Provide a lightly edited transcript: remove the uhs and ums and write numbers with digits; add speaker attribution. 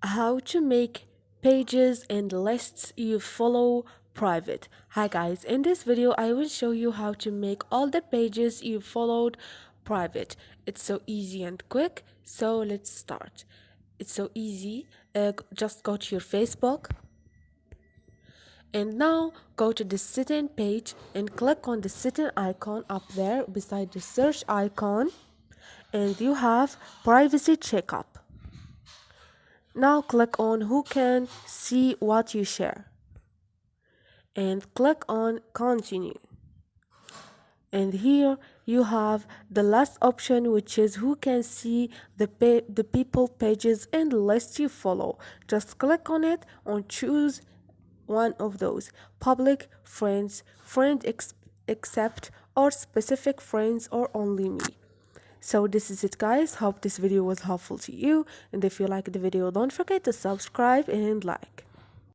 Speaker 1: How to make pages and lists you follow private. Hi guys, in this video I will show you how to make all the pages you followed private. It's so easy and quick, so let's start. It's so easy. Just go to your Facebook and now go to the setting page and click on the setting icon up there beside the search icon, and you have privacy checkup. Now click on who can see what you share and click on continue. And here you have the last option, which is who can see the people pages and list you follow. Just click on it and choose one of those: public, friends, except, or specific friends, or only me. So this is it guys, hope this video was helpful to you, and if you like the video don't forget to subscribe and like.